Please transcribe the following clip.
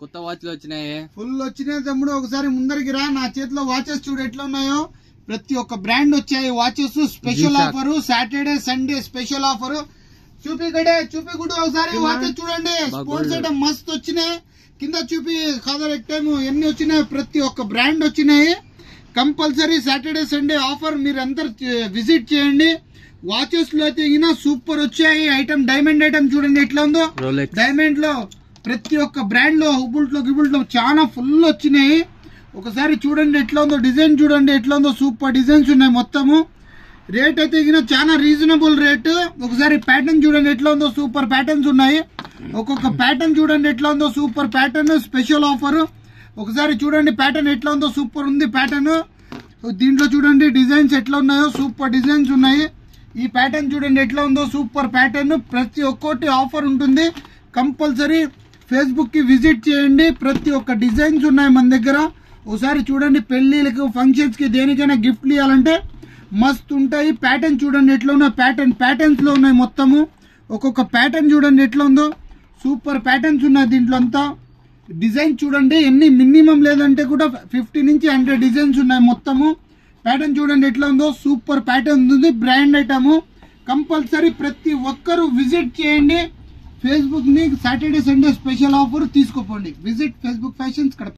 కొత్త వాచ్లు వచ్చినాయి, ఫుల్ వచ్చినాయి తమ్ముడు. ఒకసారి ముందరికి రా, నా చేతిలో వాచెస్ చూడు ఎట్లా ఉన్నాయో. ప్రతి ఒక్క బ్రాండ్ వచ్చాయి watches. Special offer, Saturday Sunday special offer. చూపిగుడు ఒకసారి వాచెస్ చూడండి. స్పోర్ట్స్ ఐటమ్ మస్త్ వచ్చినాయి. కింద చూపి కదర్ టైమ్ ఎన్ని వచ్చినాయి. ప్రతి ఒక్క బ్రాండ్ వచ్చినాయి. కంపల్సరీ సాటర్డే సండే ఆఫర్ మీరు అందరు విజిట్ చేయండి. వాచెస్ లో అయితే సూపర్ వచ్చాయి ఐటమ్. డైమండ్ ఐటమ్ చూడండి ఎట్లా ఉందో. డైమండ్ లో ప్రతి ఒక్క బ్రాండ్ లో గిబుల్ట్ లో చాలా ఫుల్ వచ్చినాయి. ఒకసారి చూడండి ఎట్లా ఉందో. డిజైన్ చూడండి ఎట్లా ఉందో. సూపర్ డిజైన్స్ ఉన్నాయి మొత్తము. రేట్ అయితే చాలా రీజనబుల్ రేట్. ఒకసారి ప్యాటర్న్ చూడండి ఎట్లా ఉందో. సూపర్ ప్యాటర్న్స్ ఉన్నాయి. ఒక్కొక్క ప్యాటర్న్ చూడండి ఎట్లా ఉందో. Super pattern special offer. ఒకసారి చూడండి ప్యాటర్న్ ఎట్లా ఉందో. సూపర్ ఉంది ప్యాటర్న్. దీంట్లో చూడండి డిజైన్స్ ఎట్లా ఉన్నాయో. సూపర్ డిజైన్స్ ఉన్నాయి. ఈ ప్యాటర్న్ చూడండి ఎట్లా ఉందో. Super pattern. ప్రతి ఒక్కటి ఆఫర్ ఉంటుంది. కంపల్సరీ ఫేస్బుక్ కి విజిట్ చేయండి. ప్రతి ఒక్క డిజైన్స్ ఉన్నాయి మన దగ్గర. ఒకసారి చూడండి పెళ్లిలకు ఫంక్షన్స్ కి దేనికైనా గిఫ్ట్లు ఇవ్వాలంటే మస్తు ఉంటాయి. ప్యాటర్న్ చూడండి ఎట్లా ఉన్నాయి. ప్యాటర్న్స్ లో ఉన్నాయి మొత్తము. ఒక్కొక్క ప్యాటర్న్ చూడండి ఎట్లా ఉందో. సూపర్ ప్యాటర్న్స్ ఉన్నాయి దీంట్లో అంతా. డిజైన్ చూడండి ఎన్ని మినిమం లేదంటే కూడా 50 నుంచి 100 డిజైన్స్ ఉన్నాయి మొత్తము. ప్యాటర్న్ చూడండి ఎట్లా ఉందో. సూపర్ ప్యాటర్న్ ఉంది. Brand item. కంపల్సరీ ప్రతి ఒక్కరు విజిట్ చేయండి. ఫేస్బుక్ ని సాటర్డే సండే స్పెషల్ ఆఫర్ తీసుకోపోండి. Visit Facebook fashions Kadapa.